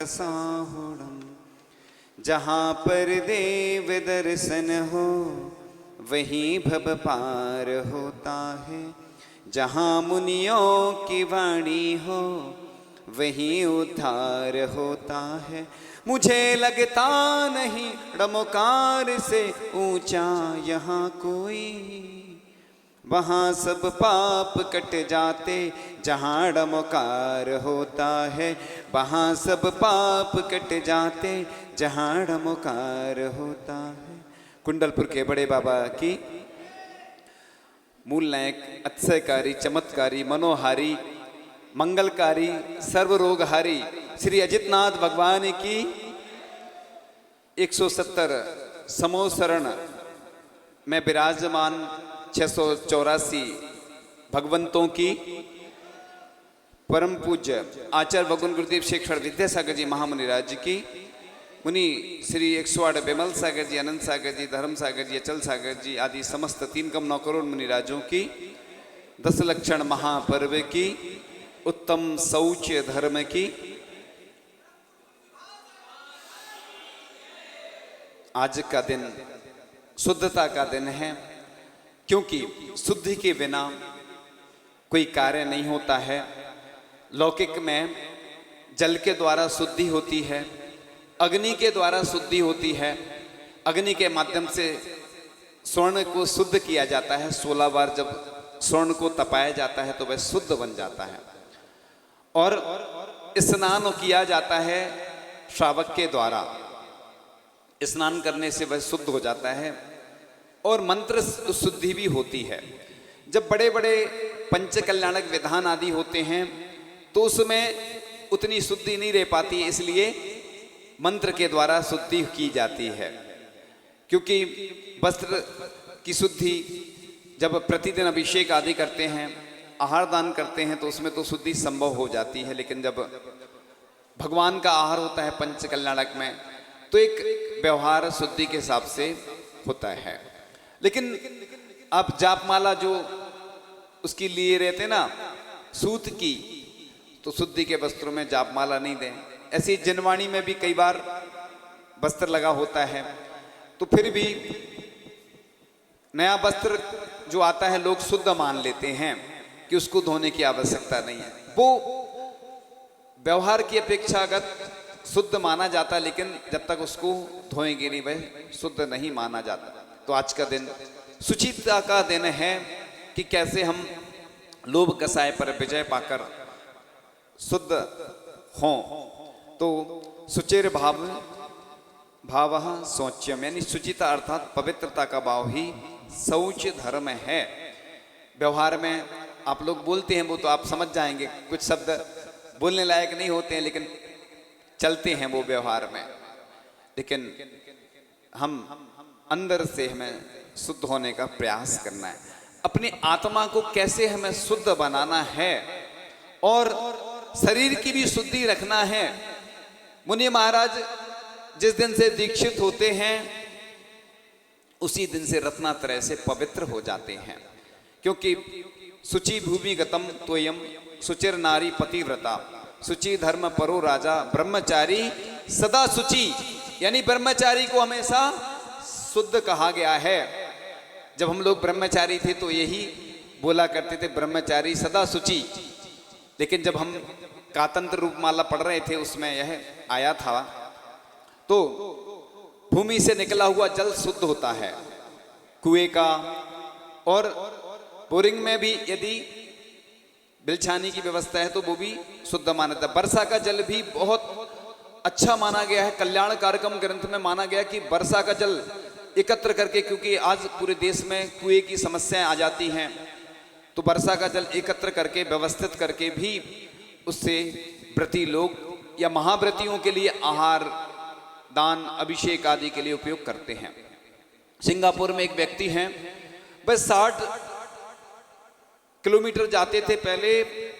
साहुणम। जहाँ पर देव दर्शन हो वहीं भव पार होता है। जहाँ मुनियों की वाणी हो वहीं उद्धार होता है। मुझे लगता नहीं डमकार से ऊंचा यहाँ कोई। वहाँ सब पाप कट जाते जहाँ डमकार होता है। वहाँ सब पाप कट जाते जहाँ डमकार होता है। कुंडलपुर के बड़े बाबा की मूल नायक, अतिशयकारी, चमत्कारी, मनोहारी, मंगलकारी, सर्वरोगहारी श्री अजितनाथ भगवान की 170 समोसरण में विराजमान 684 भगवंतों की परम पूज्य आचार्य भगवान गुरुदेव शेखर विद्यासागर जी महामुनिराज की मुनि श्री 108 विमल सागर जी, अनंत सागर जी, धर्म सागर जी, अचल सागर जी आदि समस्त 3,9 करोड़ मुनिराजों की 10 लक्षण महापर्व की उत्तम शौच धर्म की आज का दिन शुद्धता का दिन है। क्योंकि शुद्धि के बिना कोई कार्य नहीं होता है। लौकिक में जल के द्वारा शुद्धि होती है, अग्नि के द्वारा शुद्धि होती है। अग्नि के माध्यम से स्वर्ण को शुद्ध किया जाता है। 16 बार जब स्वर्ण को तपाया जाता है तो वह शुद्ध बन जाता है। और स्नान किया जाता है श्रावक के द्वारा। स्नान करने से वह शुद्ध हो जाता है और मंत्र शुद्धि भी होती है। जब बड़े बड़े पंच कल्याणक विधान आदि होते हैं तो उसमें उतनी शुद्धि नहीं रह पाती, इसलिए मंत्र के द्वारा शुद्धि की जाती है। क्योंकि वस्त्र की शुद्धि जब प्रतिदिन अभिषेक आदि करते हैं, आहार दान करते हैं तो उसमें तो शुद्धि संभव हो जाती है। लेकिन जब भगवान का आहार होता है पंच कल्याणक में तो एक व्यवहार शुद्धि के हिसाब से होता है। लेकिन आप जापमाला जो उसकी लिए रहते ना सूत की, तो शुद्धि के वस्त्रों में जापमाला नहीं दें। ऐसी जिनवाणी में भी कई बार वस्त्र लगा होता है तो फिर भी नया वस्त्र जो आता है लोग शुद्ध मान लेते हैं कि उसको धोने की आवश्यकता नहीं है। वो व्यवहार की अपेक्षागत शुद्ध माना जाता है, लेकिन जब तक उसको धोएंगे नहीं वह शुद्ध नहीं माना जाता। तो आज का दिन सुचिता का दिन है कि कैसे हम लोभ कसाय पर विजय पाकर शुद्ध हों। तो सुचिर भाव शौच्यम, यानी सुचिता अर्थात पवित्रता का भाव ही शौच धर्म है। व्यवहार में आप लोग बोलते हैं वो तो आप समझ जाएंगे, कुछ शब्द बोलने लायक नहीं होते हैं लेकिन चलते हैं वो व्यवहार में। लेकिन हम अंदर से हमें शुद्ध होने का प्रयास करना है। अपनी आत्मा को कैसे हमें शुद्ध बनाना है और शरीर की भी शुद्धि रखना है। मुनि महाराज जिस दिन से दीक्षित होते हैं उसी दिन से रत्नात्रय से पवित्र हो जाते हैं। क्योंकि शुचि भूमि गतम तोयम सुचिर नारी पतिव्रता शुचि धर्म परो राजा ब्रह्मचारी सदा शुचि, यानी ब्रह्मचारी को हमेशा शुद्ध कहा गया है। जब हम लोग ब्रह्मचारी थे तो यही बोला करते थे, ब्रह्मचारी सदा शुचि। लेकिन जब हम कातंत्र रूपमाला पढ़ रहे थे उसमें यह आया था, तो भूमि से निकला हुआ जल शुद्ध होता है कुएं का, और बोरिंग में भी यदि बिलछानी की व्यवस्था है तो वो भी शुद्ध माना जाता है। वर्षा का जल भी बहुत अच्छा माना गया है। कल्याण कार्यक्रम ग्रंथ में माना गया कि वर्षा का जल एकत्र करके, क्योंकि आज पूरे देश में कुएं की समस्याएं आ जाती हैं, तो वर्षा का जल एकत्र करके व्यवस्थित करके भी उससे व्रती लोग या महाव्रतियों के लिए आहार दान अभिषेक आदि के लिए उपयोग करते हैं। सिंगापुर में एक व्यक्ति हैं, बस 60 किलोमीटर जाते थे पहले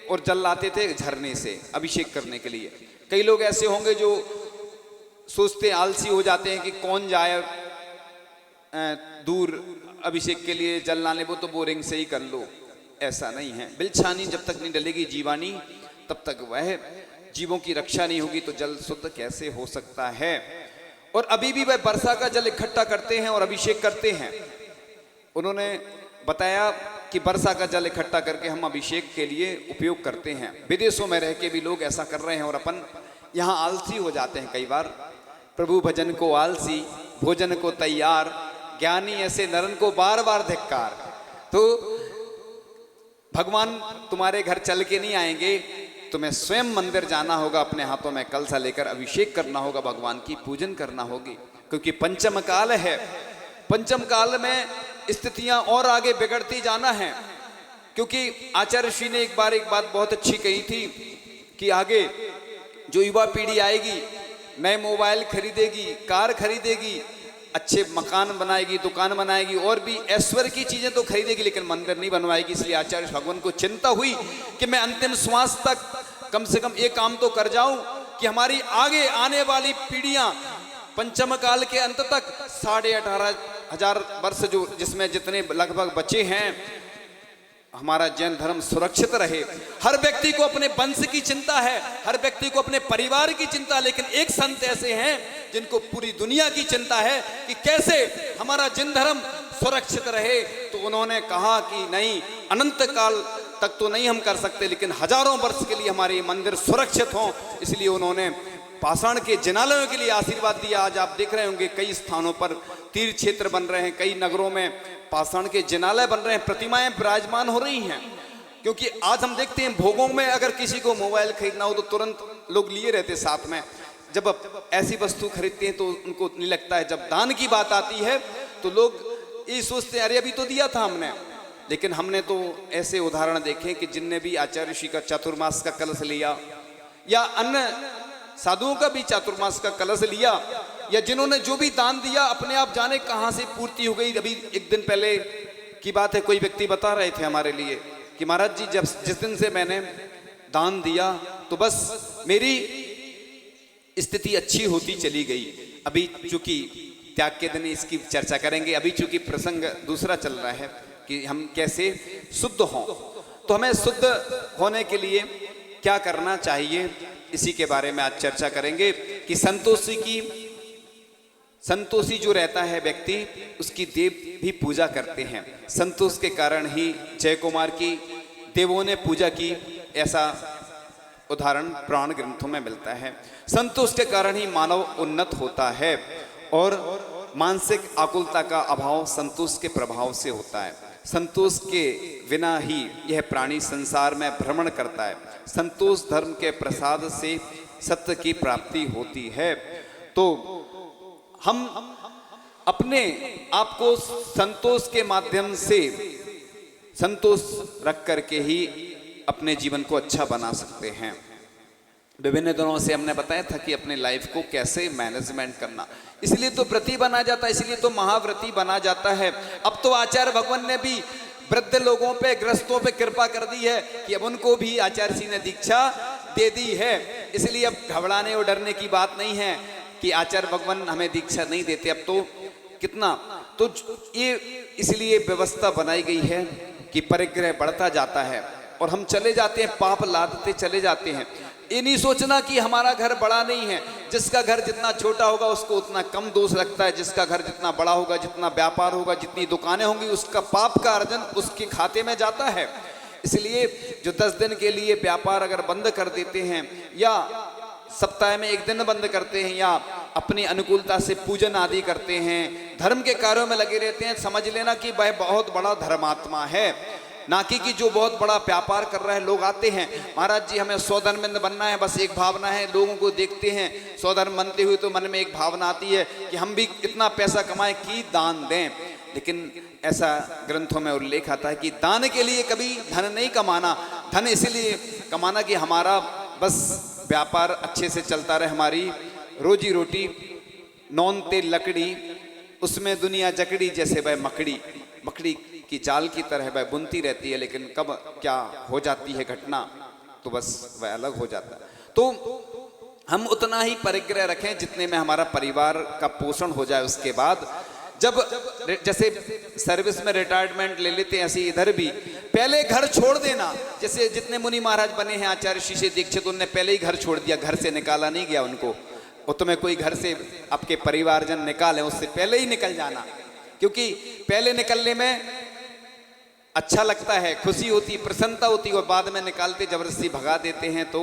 और जल लाते थे झरने से अभिषेक करने के लिए। कई लोग ऐसे होंगे जो सोचते आलसी हो जाते हैं कि कौन जाए दूर अभिषेक के लिए जल लाने, वो तो बोरिंग से ही कर लो। ऐसा नहीं है। बिलछानी जब तक नहीं डलेगी जीवानी तब तक वह जीवों की रक्षा नहीं होगी तो जल शुद्ध कैसे हो सकता है। और अभी भी वह वर्षा का जल इकट्ठा करते हैं और अभिषेक करते हैं। उन्होंने बताया कि वर्षा का जल इकट्ठा करके हम अभिषेक के लिए उपयोग करते हैं। विदेशों में रह के भी लोग ऐसा कर रहे हैं और अपन यहाँ आलसी हो जाते हैं कई बार। प्रभु भजन को आलसी, भोजन को तैयार, ज्ञानी ऐसे नरन को बार बार धिक्कार। तो भगवान तुम्हारे घर चल के नहीं आएंगे, तुम्हें स्वयं मंदिर जाना होगा, अपने हाथों में कलसा लेकर अभिषेक करना होगा, भगवान की पूजन करना होगी। क्योंकि पंचम काल है, पंचम काल में स्थितियां और आगे बिगड़ती जाना है। क्योंकि आचार्य ऋषि ने एक बात बहुत अच्छी कही थी कि आगे जो युवा पीढ़ी आएगी नए मोबाइल खरीदेगी, कार खरीदेगी, अच्छे मकान बनाएगी, दुकान बनाएगी और भी ऐश्वर्य की चीजें तो खरीदेगी, लेकिन मंदिर नहीं बनवाएगी। इसलिए आचार्य भगवान को चिंता हुई कि मैं अंतिम श्वास तक कम से कम एक काम तो कर जाऊं कि हमारी आगे आने वाली पीढ़ियां पंचम काल के अंत तक 18,500 वर्ष जो जिसमें जितने लगभग बचे हैं, हमारा जैन धर्म सुरक्षित रहे। हर व्यक्ति को अपने वंश की चिंता है, हर व्यक्ति को अपने परिवार की चिंता, लेकिन एक संत ऐसे हैं जिनको पूरी दुनिया की चिंता है कि कैसे हमारा जैन धर्म सुरक्षित रहे। तो उन्होंने कहा कि नहीं, अनंत काल तक तो नहीं हम कर सकते, लेकिन हजारों वर्ष के लिए हमारे मंदिर सुरक्षित हों। इसलिए उन्होंने पाषाण के जिनालयों के लिए आशीर्वाद दिया। आज आप देख रहे होंगे कई स्थानों पर तीर्थ क्षेत्र बन रहे हैं, कई नगरों में पाषाण के जिनालय बन रहे हैं, प्रतिमाएं विराजमान हो रही हैं। क्योंकि आज हम देखते हैं भोगों में अगर किसी को मोबाइल खरीदना हो तो तुरंत लोग लिए रहते साथ में। जब ऐसी वस्तु खरीदते हैं तो उनको नहीं लगता है। जब दान की बात आती है तो लोग ये सोचते हैं अरे अभी तो दिया था हमने। लेकिन हमने तो ऐसे उदाहरण देखे कि जिनने भी आचार्य ऋषि का चातुर्मास का कलश लिया या अन्य साधुओं का भी चातुर्मास का कलश लिया, या जिन्होंने जो भी दान दिया, अपने आप जाने कहां से पूर्ति हो गई। अभी एक दिन पहले की बात है, कोई व्यक्ति बता रहे थे हमारे लिए कि महाराज जी जब जिस दिन से मैंने दान दिया तो बस मेरी स्थिति अच्छी होती चली गई। अभी चूंकि त्याग के दिन इसकी चर्चा करेंगे, अभी चूंकि प्रसंग दूसरा चल रहा है कि हम कैसे शुद्ध हों। तो हमें शुद्ध होने के लिए क्या करना चाहिए, इसी के बारे में आज चर्चा करेंगे कि संतोषी जो रहता है व्यक्ति, उसकी देव भी पूजा करते हैं। संतोष के कारण ही जय कुमार की देवों ने पूजा की, ऐसा उदाहरण पुराण ग्रंथों में मिलता है। संतोष के कारण ही मानव उन्नत होता है और मानसिक आकुलता का अभाव संतोष के प्रभाव से होता है। संतोष के बिना ही यह प्राणी संसार में भ्रमण करता है। संतोष धर्म के प्रसाद से सत्य की प्राप्ति होती है। तो हम अपने आप को संतोष के माध्यम से संतोष रख करके ही अपने जीवन को अच्छा बना सकते हैं। विभिन्न दिनों से हमने बताया था कि अपने लाइफ को कैसे मैनेजमेंट करना, इसलिए तो व्रती बना जाता है, इसलिए तो महाव्रती बना जाता है। अब तो आचार्य भगवान ने भी वृद्ध लोगों पे, ग्रस्तों पे कृपा कर दी है कि अब उनको भी आचार्य जी ने दीक्षा दे दी है। इसलिए अब घबराने और डरने की बात नहीं है कि आचार्य भगवान हमें दीक्षा नहीं देते। अब तो कितना तो ये इसलिए व्यवस्था बनाई गई है कि परिग्रह बढ़ता जाता है और हम चले जाते हैं, पाप लादते चले जाते हैं। ये नहीं सोचना कि हमारा घर बड़ा नहीं है। जिसका घर जितना छोटा होगा उसको उतना कम दोष लगता है, जिसका घर जितना बड़ा होगा, जितना व्यापार होगा, जितनी दुकानें होंगी, उसका पाप का अर्जन उसके खाते में जाता है। इसलिए जो 10 दिन के लिए व्यापार अगर बंद कर देते हैं या सप्ताह में एक दिन बंद करते हैं या अपनी अनुकूलता से पूजन आदि करते हैं, धर्म के कार्यों में लगे रहते हैं, समझ लेना कि वह बहुत बड़ा धर्मात्मा है, ना कि जो बहुत बड़ा व्यापार कर रहा है। लोग आते हैं, महाराज जी हमें 100 धर्मबंद बनना है, बस एक भावना है, लोगों को देखते हैं 100 धर्म बनते हुए तो मन में एक भावना आती है कि हम भी इतना पैसा कमाएं कि दान दें। लेकिन ऐसा ग्रंथों में उल्लेख आता है कि दान के लिए कभी धन नहीं कमाना, धन इसलिए कमाना कि हमारा बस व्यापार अच्छे से चलता रहे, हमारी रोजी रोटी, नौन तेल लकड़ी, उसमें दुनिया जकड़ी जैसे वह मकड़ी की जाल की तरह वह बुनती रहती है, लेकिन कब क्या हो जाती है घटना तो बस वह अलग हो जाता है। तो हम उतना ही परिग्रह रखें जितने में हमारा परिवार का पोषण हो जाए। उसके बाद जब जैसे सर्विस में रिटायरमेंट ले लेते हैं, ऐसे इधर भी पहले घर छोड़ देना। जैसे जितने मुनि महाराज बने हैं, आचार्य शीशे दीक्षित, उनने पहले ही घर छोड़ दिया, घर से निकाला नहीं गया उनको। और तुम्हें कोई घर से आपके परिवारजन निकाले, उससे पहले ही निकल जाना, क्योंकि पहले निकलने में अच्छा लगता है, खुशी होती, प्रसन्नता होती, और बाद में निकालते जबरदस्ती भगा देते हैं तो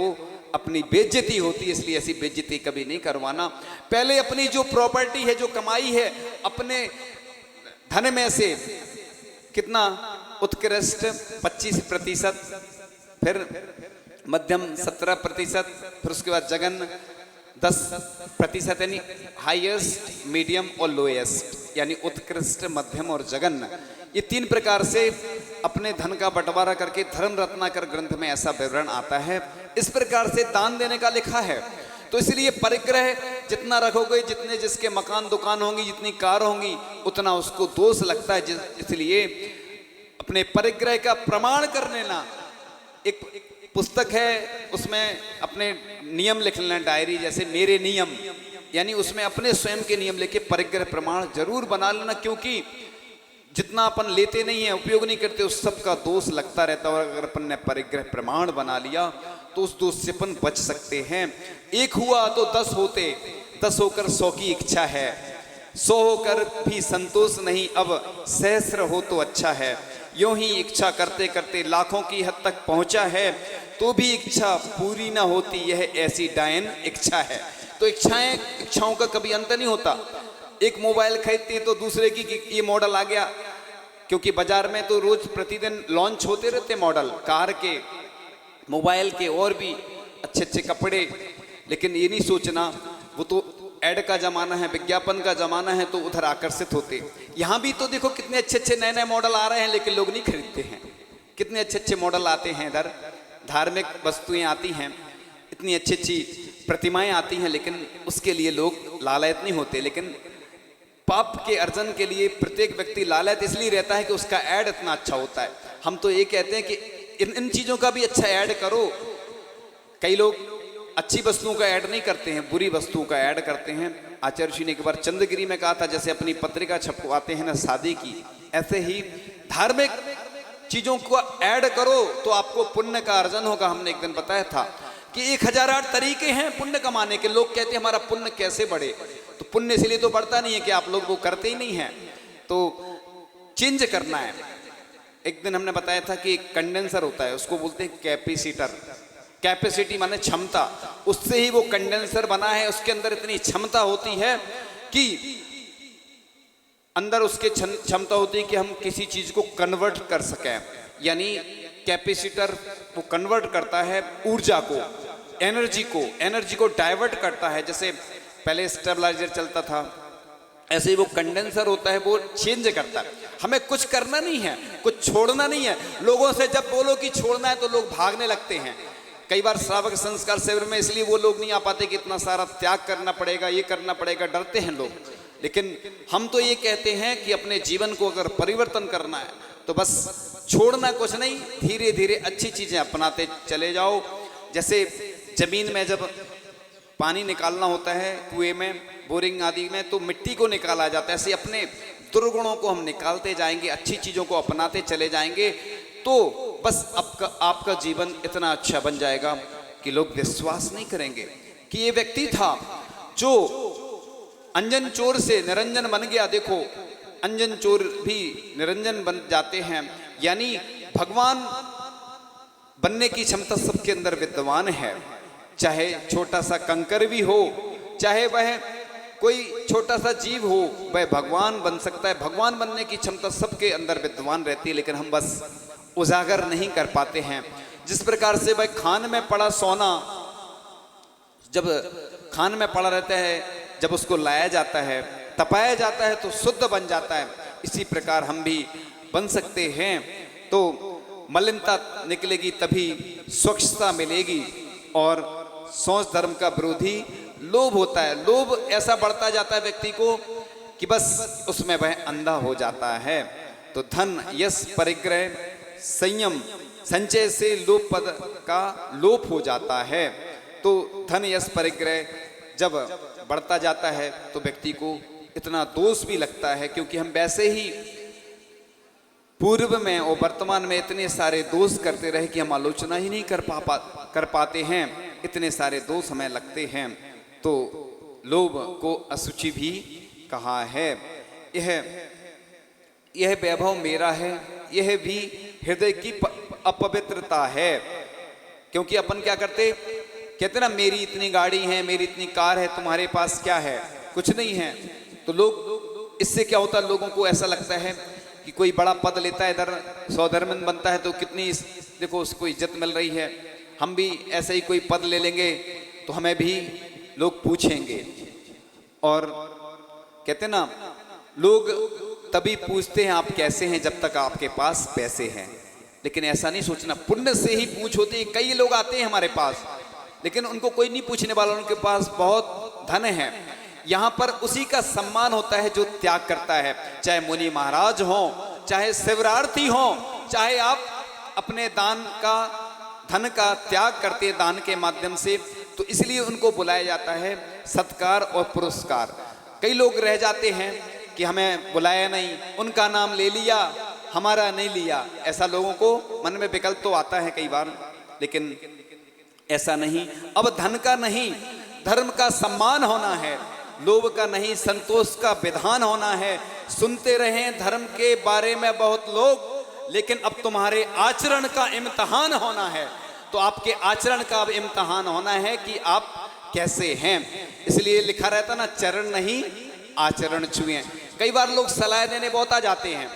अपनी बेइज्जती होती है। इसलिए ऐसी बेइज्जती कभी नहीं करवाना। पहले अपनी जो प्रॉपर्टी है, जो कमाई है, अपने धन में से कितना उत्कृष्ट 25%, फिर मध्यम 17%, फिर उसके बाद जगन 10%, यानी हाईएस्ट, मीडियम और लोएस्ट, यानी उत्कृष्ट, मध्यम और जगन, ये 3 प्रकार से अपने धन का बंटवारा करके धर्म रत्नाकर ग्रंथ में ऐसा विवरण आता है। इस प्रकार से दान देने का लिखा है। तो इसलिए परिग्रह जितना रखोगे, जितने जिसके मकान दुकान होंगी, जितनी कार होंगी, उतना उसको दोष लगता है। इसलिए अपने परिग्रह का प्रमाण कर लेना। एक पुस्तक है, उसमें अपने नियम लिख लेना, डायरी जैसे मेरे नियम, यानी उसमें अपने स्वयं के नियम लेके परिग्रह प्रमाण जरूर बना लेना, क्योंकि जितना अपन लेते नहीं है, उपयोग नहीं करते, उस सब का दोष लगता रहता है। और अगर अपन ने परिग्रह प्रमाण बना लिया तो उस दोष से अपन बच सकते हैं। 1 हुआ तो 10 होते, 10 होकर 100 की इच्छा है, 100 होकर भी संतोष नहीं, अब सहस्र हो तो अच्छा है। यूं ही इच्छा करते करते लाखों की हद तक पहुंचा है, तो भी इच्छा पूरी ना होती, यह ऐसी डायन इच्छा है। तो इच्छाओं का कभी अंत नहीं होता। एक मोबाइल खरीदते हैं तो दूसरे की ये मॉडल आ गया, क्योंकि बाजार में तो रोज प्रतिदिन लॉन्च होते रहते मॉडल, कार के, मोबाइल के, और भी अच्छे अच्छे कपड़े। लेकिन ये नहीं सोचना, वो तो ऐड का जमाना है, विज्ञापन का जमाना है, तो उधर आकर्षित होते। यहाँ भी तो देखो कितने अच्छे अच्छे नए नए मॉडल आ रहे हैं, लेकिन लोग नहीं खरीदते हैं। कितने अच्छे अच्छे मॉडल आते हैं इधर, धार्मिक वस्तुएं आती हैं, इतनी अच्छी अच्छी प्रतिमाएं आती हैं, लेकिन उसके लिए लोग लालयत नहीं होते। लेकिन पाप के अर्जन के लिए प्रत्येक व्यक्ति लालयत इसलिए रहता है कि उसका ऐड इतना अच्छा होता है। हम तो ये कहते हैं कि इन चीजों का भी अच्छा ऐड करो। कई लोग अच्छी वस्तुओं का ऐड नहीं करते हैं, बुरी वस्तुओं का ऐड करते हैं। आचार्य जी ने एक बार चंद्रगिरी में कहा था, जैसे अपनी पत्रिका छपवाते हैं ना शादी की, ऐसे ही धार्मिक चीजों को ऐड करो तो आपको पुण्य का अर्जन होगा। हमने एक दिन बताया था कि 1008 तरीके हैं पुण्य कमाने के। लोग कहते हैं हमारा पुण्य कैसे बढ़े, तो पुण्य इसलिए तो बढ़ता नहीं है कि आप लोग वो करते ही नहीं हैं, तो चेंज करना है। एक दिन हमने बताया था कि एक कंडेंसर होता है, उसको बोलते हैं कैपेसिटर। कैपेसिटी माने क्षमता, उससे ही वो कंडेंसर बना है। उसके अंदर इतनी क्षमता होती है कि अंदर उसके क्षमता होती है कि हम किसी चीज को कन्वर्ट कर सकें। यानी कैपेसिटर वो कन्वर्ट करता है ऊर्जा को, एनर्जी को डाइवर्ट करता है। जैसे पहले स्टेबलाइजर चलता था, ऐसे ही वो कंडेंसर होता है, वो चेंज करता है। हमें कुछ करना नहीं है, कुछ छोड़ना नहीं है। लोगों से जब बोलो कि छोड़ना है तो लोग भागने लगते हैं। कई बार श्रावक संस्कार शिविर में इसलिए वो लोग नहीं आ पाते कि इतना सारा त्याग करना पड़ेगा, ये करना पड़ेगा, डरते हैं लोग। लेकिन हम तो ये कहते हैं कि अपने जीवन को अगर परिवर्तन करना है तो बस छोड़ना कुछ नहीं, धीरे धीरे अच्छी चीजें अपनाते चले जाओ। जैसे जमीन में जब पानी निकालना होता है, कुएं में, बोरिंग आदि में, तो मिट्टी को निकाला जाता है। ऐसे अपने दुर्गुणों को हम निकालते जाएंगे, अच्छी चीजों को अपनाते चले जाएंगे, तो बस आपका जीवन इतना अच्छा बन जाएगा कि लोग विश्वास नहीं करेंगे कि ये व्यक्ति था जो अंजन चोर से निरंजन बन गया। देखो अंजन चोर भी निरंजन बन जाते हैं, यानी भगवान बनने की क्षमता सबके अंदर विद्यमान है। चाहे छोटा सा कंकर भी हो, चाहे वह कोई छोटा सा जीव हो, वह भगवान बन सकता है। भगवान बनने की क्षमता सबके अंदर विद्यमान रहती है, लेकिन हम बस उजागर नहीं कर पाते हैं। जिस प्रकार से वह खान में पड़ा सोना जब खान में पड़ा रहता है, जब उसको लाया जाता है, तपाया जाता है, तो शुद्ध बन जाता है। इसी प्रकार हम भी बन सकते हैं। तो मलिनता निकलेगी तभी स्वच्छता मिलेगी। और सोच धर्म का विरोधी लोभ होता है। लोभ ऐसा बढ़ता जाता है व्यक्ति को कि बस उसमें वह अंधा हो जाता है। तो धन, यश, परिग्रह, संयम, संचय से लोभ पद का लोप हो जाता है। तो धन, यश, परिग्रह जब बढ़ता जाता है तो व्यक्ति को इतना दोष भी लगता है, क्योंकि हम वैसे ही पूर्व में और वर्तमान में इतने सारे दोष करते रहे कि हम आलोचना ही नहीं कर पाते हैं। इतने सारे दोष हमें लगते हैं। तो लोभ को अशुचि भी कहा है। यह वैभव मेरा है, यह भी हृदय की अपवित्रता है। क्योंकि अपन क्या करते, कहते ना मेरी इतनी गाड़ी है, मेरी इतनी कार है, तुम्हारे पास क्या है? कुछ नहीं है। तो लोग, इससे क्या होता है, लोगों को ऐसा लगता है कि कोई बड़ा पद लेता है, इधर सौधर्मन बनता है, तो कितनी देखो उसको इज्जत मिल रही है, हम भी ऐसे ही कोई पद ले लेंगे तो हमें भी लोग पूछेंगे। और कहते ना लोग तभी पूछते हैं आप कैसे हैं जब तक आपके पास पैसे हैं। लेकिन ऐसा नहीं सोचना, पुण्य से ही पूछ होती है। कई लोग आते हैं हमारे पास, लेकिन उनको कोई नहीं पूछने वाला, उनके पास बहुत धन है। यहाँ पर उसी का सम्मान होता है जो त्याग करता है, चाहे मुनि महाराज हो, चाहे शिवरार्थी हो, चाहे आप अपने दान का, धन का त्याग करते हैं दान के माध्यम से, तो इसलिए उनको बुलाया जाता है सत्कार और पुरस्कार। कई लोग रह जाते हैं कि हमें बुलाया नहीं, उनका नाम ले लिया, हमारा नहीं लिया। ऐसा लोगों को मन में विकल्प तो आता है कई बार, लेकिन ऐसा नहीं। अब धन का नहीं, धर्म का सम्मान होना है, लोभ का नहीं, संतोष का विधान होना है। सुनते रहें धर्म के बारे में बहुत लोग, लेकिन अब तुम्हारे आचरण का इम्तिहान होना है। तो आपके आचरण का अब इम्तिहान होना है कि आप कैसे हैं। इसलिए लिखा रहता ना, चरण नहीं आचरण छुएं। कई बार लोग सलाह देने बहुत आ जाते हैं,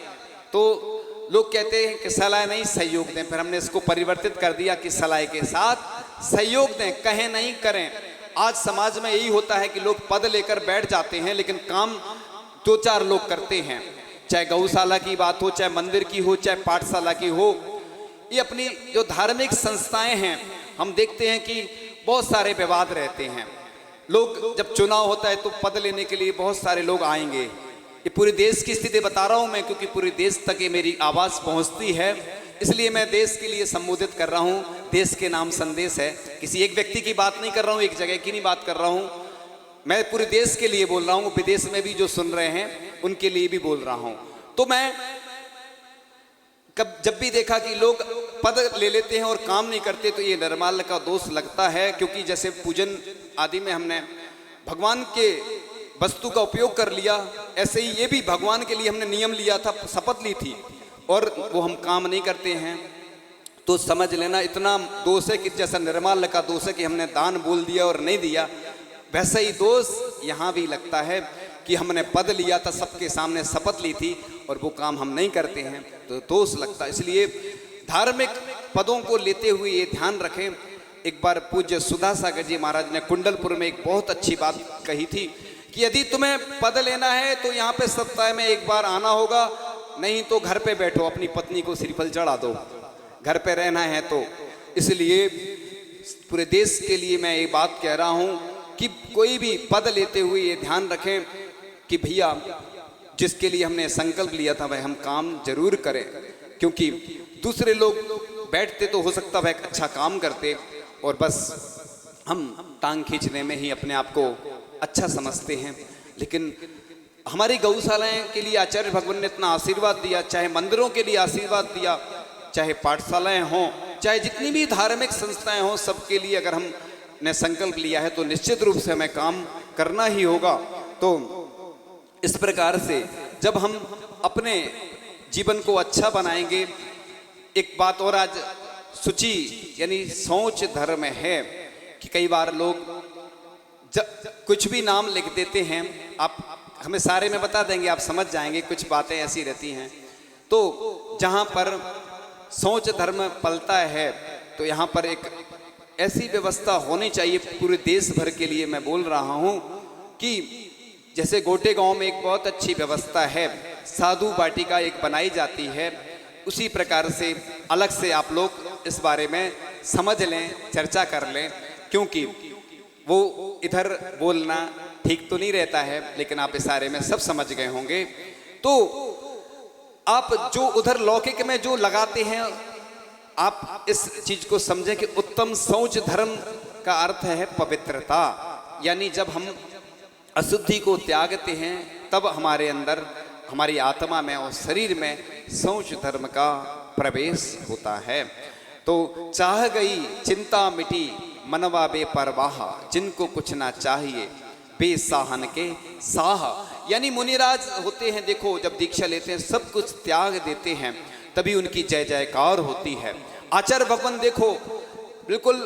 तो लोग कहते हैं कि सलाह नहीं सहयोग दें। फिर हमने इसको परिवर्तित कर दिया कि सलाह के साथ सहयोग दें, कहें नहीं करें। आज समाज में यही होता है कि लोग पद लेकर बैठ जाते हैं, लेकिन काम दो चार लोग करते हैं। चाहे गौशाला की बात हो, चाहे मंदिर की हो, चाहे पाठशाला की हो, ये अपनी जो धार्मिक संस्थाएं हैं, हम देखते हैं कि बहुत सारे विवाद रहते हैं। लोग जब चुनाव होता है तो पद लेने के लिए बहुत सारे लोग आएंगे। ये पूरे देश की स्थिति बता रहा हूं मैं, क्योंकि पूरे देश तक ये मेरी आवाज पहुंचती है, इसलिए मैं देश के लिए संबोधित कर रहा हूं। देश के नाम संदेश है, किसी एक व्यक्ति की बात नहीं कर रहा हूं, एक जगह की नहीं बात कर रहा हूं, मैं पूरे देश के लिए बोल रहा हूं। विदेश में भी जो सुन रहे हैं उनके लिए भी बोल रहा हूं। तो मैं जब भी देखा कि लोग पद ले लेते हैं और काम नहीं करते, तो ये निर्माल्य का दोष लगता है। क्योंकि जैसे पूजन आदि में हमने भगवान के वस्तु का उपयोग कर लिया, ऐसे ही ये भी भगवान के लिए हमने नियम लिया था, शपथ ली थी, और वो हम काम नहीं करते हैं, तो समझ लेना इतना दोष है कि जैसा निर्माल्य का दोष है कि हमने दान बोल दिया और नहीं दिया, वैसा ही दोष यहाँ भी लगता है कि हमने पद लिया था, सबके सामने शपथ ली थी, और वो काम हम नहीं करते हैं, तो दोष लगता है। इसलिए धार्मिक पदों को लेते हुए ये ध्यान रखें। एक बार पूज्य सुधा सागर जी महाराज ने कुंडलपुर में एक बहुत अच्छी बात कही थी कि यदि तुम्हें पद लेना है तो यहाँ पे सप्ताह में एक बार आना होगा, नहीं तो घर पे बैठो, अपनी पत्नी को श्रीफल चढ़ा दो, घर पे रहना है। तो इसलिए पूरे देश के लिए मैं ये बात कह रहा हूँ कि कोई भी पद लेते हुए ये ध्यान रखें कि भैया जिसके लिए हमने संकल्प लिया था वह हम काम जरूर करें। क्योंकि दूसरे लोग बैठते तो हो सकता है अच्छा काम करते, और बस हम टांग खींचने में ही अपने आप को अच्छा समझते हैं। लेकिन हमारी गौशालाएं के लिए आचार्य भगवान ने इतना आशीर्वाद दिया, चाहे मंदिरों के लिए आशीर्वाद दिया, चाहे पाठशालाएं हों, चाहे जितनी भी धार्मिक संस्थाएं हों, सबके लिए अगर हमने संकल्प लिया है तो निश्चित रूप से हमें काम करना ही होगा। तो इस प्रकार से जब हम अपने जीवन को अच्छा बनाएंगे, एक बात और आज सूची यानी सोच धर्म है कि कई बार लोग कुछ भी नाम लिख देते हैं, आप हमें सारे में बता देंगे, आप समझ जाएंगे, कुछ बातें ऐसी रहती हैं। तो जहाँ पर सोच धर्म पलता है, तो यहाँ पर एक ऐसी व्यवस्था होनी चाहिए पूरे देश भर के लिए। मैं बोल रहा हूँ कि जैसे गोटे गांव में एक बहुत अच्छी व्यवस्था है, साधु वाटिका एक बनाई जाती है, उसी प्रकार से अलग से आप लोग इस बारे में समझ लें, चर्चा कर लें। क्योंकि वो इधर बोलना ठीक तो नहीं रहता है, लेकिन आप इशारे में सब समझ गए होंगे। तो आप जो उधर लौकिक में जो लगाते हैं, आप इस चीज को समझें कि उत्तम सोच धर्म का अर्थ है पवित्रता। यानी जब हम अशुद्धि को त्यागते हैं, तब हमारे अंदर, हमारी आत्मा में और शरीर में शौच धर्म का प्रवेश होता है। तो चाह गई चिंता मिटी मनवा बेपरवाह, जिनको कुछ ना चाहिए बेसाहन के साह। यानी मुनिराज होते हैं, देखो जब दीक्षा लेते हैं सब कुछ त्याग देते हैं, तभी उनकी जय जयकार होती है। आचार्य भगवान देखो बिल्कुल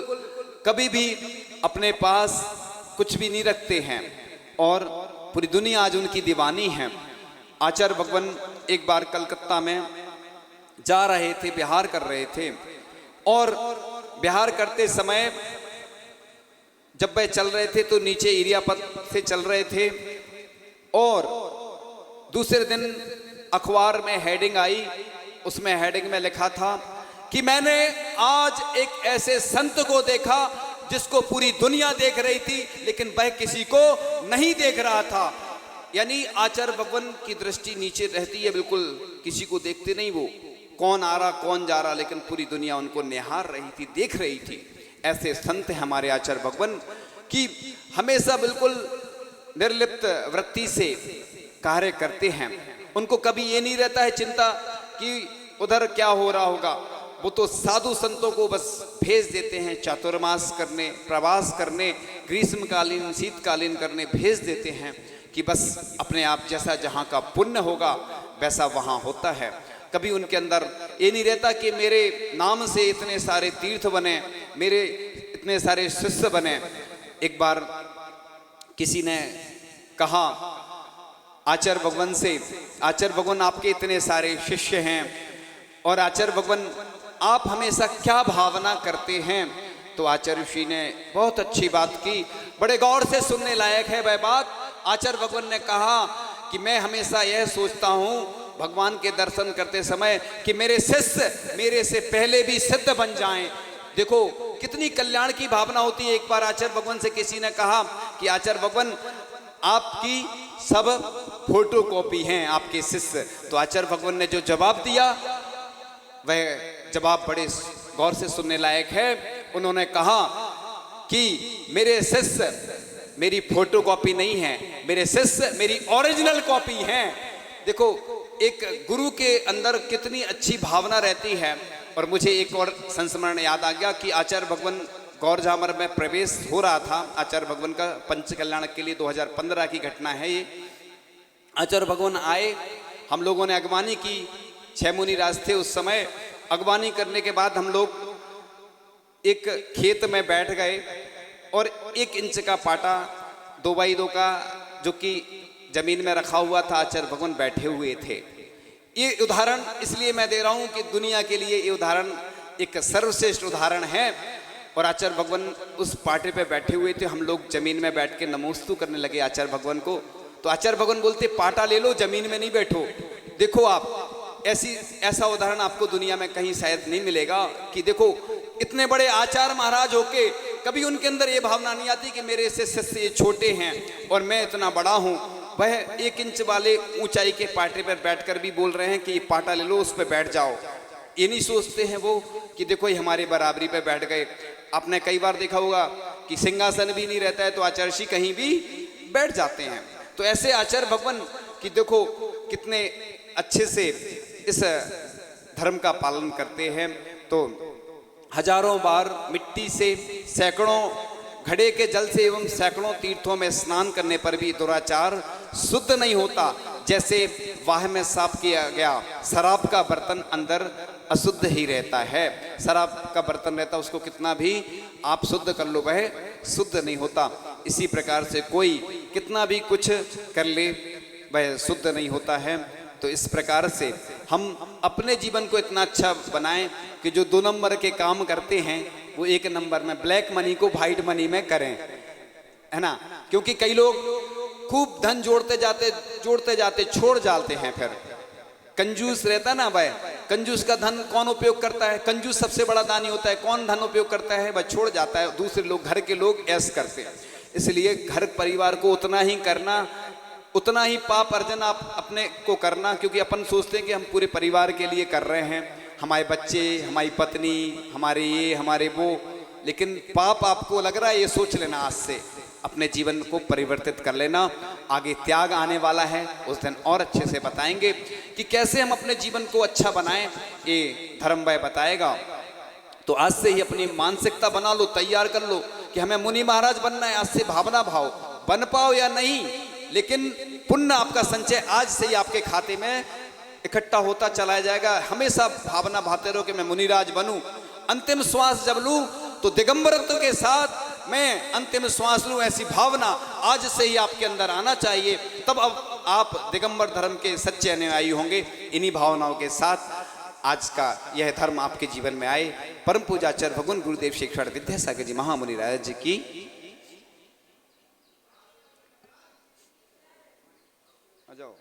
कभी भी अपने पास कुछ भी नहीं रखते हैं और पूरी दुनिया आज उनकी दीवानी है। आचार्य भगवान एक बार कलकत्ता में जा रहे थे, विहार कर रहे थे, और विहार करते समय जब वह चल रहे थे तो नीचे इरियापथ से चल रहे थे, और दूसरे दिन अखबार में हेडिंग आई, उसमें हेडिंग में लिखा था कि मैंने आज एक ऐसे संत को देखा जिसको पूरी दुनिया देख रही थी लेकिन वह किसी को नहीं देख रहा था। यानी आचार्य भगवान की दृष्टि नीचे रहती है, बिल्कुल किसी को देखते नहीं, वो कौन आ रहा कौन जा रहा, लेकिन पूरी दुनिया उनको निहार रही थी, देख रही थी। ऐसे संत हैं हमारे आचार्य भगवान कि हमेशा बिल्कुल निर्लिप्त वृत्ति से कार्य करते हैं। उनको कभी ये नहीं रहता है चिंता कि उधर क्या हो रहा होगा। वो तो साधु संतों को बस भेज देते हैं चातुर्मास करने, प्रवास करने, ग्रीष्मकालीन शीतकालीन करने भेज देते हैं कि बस अपने आप जैसा जहाँ का पुण्य होगा वैसा वहाँ होता है। कभी उनके अंदर ये नहीं रहता कि मेरे नाम से इतने सारे तीर्थ बने, मेरे इतने सारे शिष्य बने। एक बार किसी ने कहा आचार्य भगवान से, आचार्य भगवान आपके इतने सारे शिष्य हैं और आचार्य भगवान आप हमेशा क्या भावना करते हैं? तो आचार्य ऋषि ने बहुत अच्छी बात की, बड़े गौर से सुनने लायक है वह बात। आचार्य भगवान ने कहा कि मैं हमेशा यह सोचता हूँ भगवान के दर्शन करते समय कि मेरे शिष्य मेरे से पहले भी सिद्ध बन जाएं। देखो कितनी कल्याण की भावना होती है। एक बार आचार्य भगवान से किसी ने कहा कि आचार्य भगवान आपकी सब फोटो कॉपी हैं आपके शिष्य। तो आचार्य भगवान ने जो जवाब दिया वह जवाब बड़े गौर से सुनने लायक है। उन्होंने कहा कि मेरे शिष्य मेरी फोटो कॉपी नहीं है, मेरे शिष्य मेरी ओरिजिनल कॉपी हैं। देखो एक गुरु के अंदर कितनी अच्छी भावना रहती है। और मुझे एक और संस्मरण याद आ गया कि आचार्य भगवान गौर झामर में प्रवेश हो रहा था। आचार्य भगवान का पंच कल्याण के लिए 2015 की घटना है ये। आचार्य भगवान आए, हम लोगों ने अगवानी की, 6 मुनि राज थे उस समय। अगवानी करने के बाद हम लोग एक खेत में बैठ गए और 1 इंच का पाटा 2x2 का जो कि जमीन में रखा हुआ था, आचार्य भगवान बैठे हुए थे। ये उदाहरण इसलिए मैं दे रहा हूं कि दुनिया के लिए ये उदाहरण एक सर्वश्रेष्ठ उदाहरण है। और आचार्य भगवान उस पाटे पे बैठे हुए थे, हम लोग जमीन में बैठ के नमोस्तु करने लगे आचार्य भगवान को। तो आचार्य भगवान बोलते पाटा ले लो, जमीन में नहीं बैठो। देखो आप ऐसा उदाहरण आपको दुनिया में कहीं शायद नहीं मिलेगा कि देखो इतने बड़े आचार्य महाराज होके कभी उनके अंदर ये भावना नहीं आती कि मेरे से शिष्य ये छोटे हैं और मैं इतना बड़ा हूँ। वह 1 इंच वाले ऊंचाई के पाटे पर बैठकर भी बोल रहे हैं कि ये पाटा ले लो, उस पर बैठ जाओ। ये नहीं सोचते हैं वो कि देखो ये हमारे बराबरी पे बैठ गए। आपने कई बार देखा होगा कि सिंहासन भी नहीं रहता है तो आचार्य कहीं भी बैठ जाते हैं। तो ऐसे आचार्य भगवान कि देखो कितने अच्छे से इस धर्म का पालन करते हैं। तो हजारों बार मिट्टी से, सैकड़ों घड़े के जल से एवं सैकड़ों तीर्थों में स्नान करने पर भी दुराचार शुद्ध नहीं होता। जैसे वाह में साफ किया गया शराब का बर्तन अंदर अशुद्ध ही रहता है। शराब का बर्तन रहता उसको कितना भी आप शुद्ध कर लो वह शुद्ध नहीं होता। इसी प्रकार से कोई कितना भी कुछ कर ले वह शुद्ध नहीं होता है। तो इस प्रकार से हम अपने जीवन को इतना अच्छा बनाएं कि जो 2 नंबर के काम करते हैं वो 1 नंबर में, ब्लैक मनी को व्हाइट मनी में करें, है ना। क्योंकि कई लोग खूब धन जोड़ते जाते छोड़ जाते हैं। फिर कंजूस रहता ना भाई, कंजूस का धन कौन उपयोग करता है? कंजूस सबसे बड़ा दानी होता है। कौन धन उपयोग करता है? वह छोड़ जाता है। दूसरे लोग, घर के लोग ऐश करते हैं। इसलिए घर परिवार को उतना ही करना, उतना ही पाप अर्जन आप अपने को करना, क्योंकि अपन सोचते हैं कि हम पूरे परिवार के लिए कर रहे हैं, हमारे बच्चे, हमारी पत्नी, हमारे ये हमारे वो। लेकिन पाप आपको लग रहा है ये सोच लेना आज से, अपने जीवन को परिवर्तित कर लेना। आगे त्याग आने वाला है, उस दिन और अच्छे से बताएंगे कि कैसे हम अपने जीवन को अच्छा बनाएं, ये धर्मभाई बताएगा। तो आज से ही अपनी मानसिकता बना लो, तैयार कर लो कि हमें मुनि महाराज बनना है। आज से भावना भाव, बन पाओ या नहीं, लेकिन पुण्य आपका संचय आज से ही आपके खाते में इकट्ठा होता चला जाएगा। हमेशा भावना भाते रहो कि मैं मुनिराज बनूं। अंतिम श्वास जब लूं तो दिगंबरत्व के साथ मैं अंतिम श्वास लूं, ऐसी भावना आज से ही आपके अंदर आना चाहिए। तब अब आप दिगंबर धर्म के सच्चे अनुयायी होंगे। इन्हीं भावनाओं के साथ आज का यह धर्म आपके जीवन में आए। परम पूजाचार्य भगवान गुरुदेव शिक्षण विद्यासागर जी महामुनि राज जी की। आ जाओ।